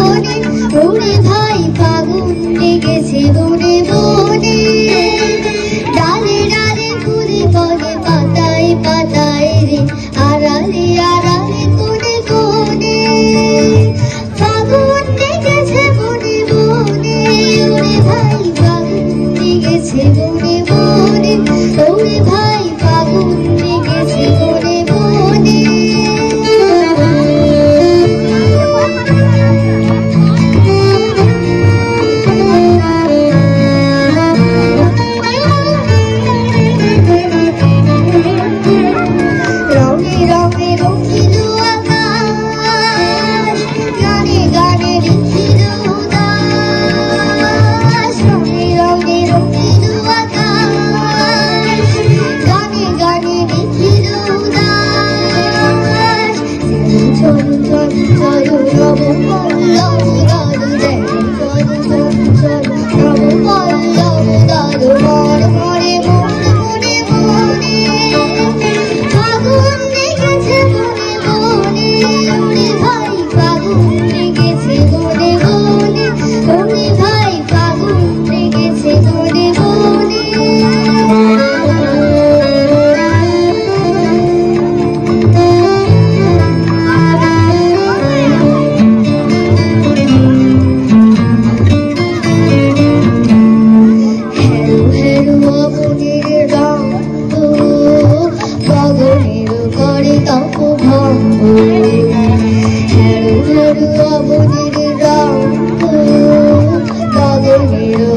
বনে ওরে ভাই ফাগুন লেগেছে বনে বনে ডালে ডালে ফুলে ফলে পাতায় পাতায় রে আড়ালে আড়ালে কোণে কোণে ফাগুন লেগেছে বনে বনে ওরে ভাই ফাগুন লেগেছে বনে বনে ওরে ভাই ফাগুন লেগেছে বনে বনে Hello, hello,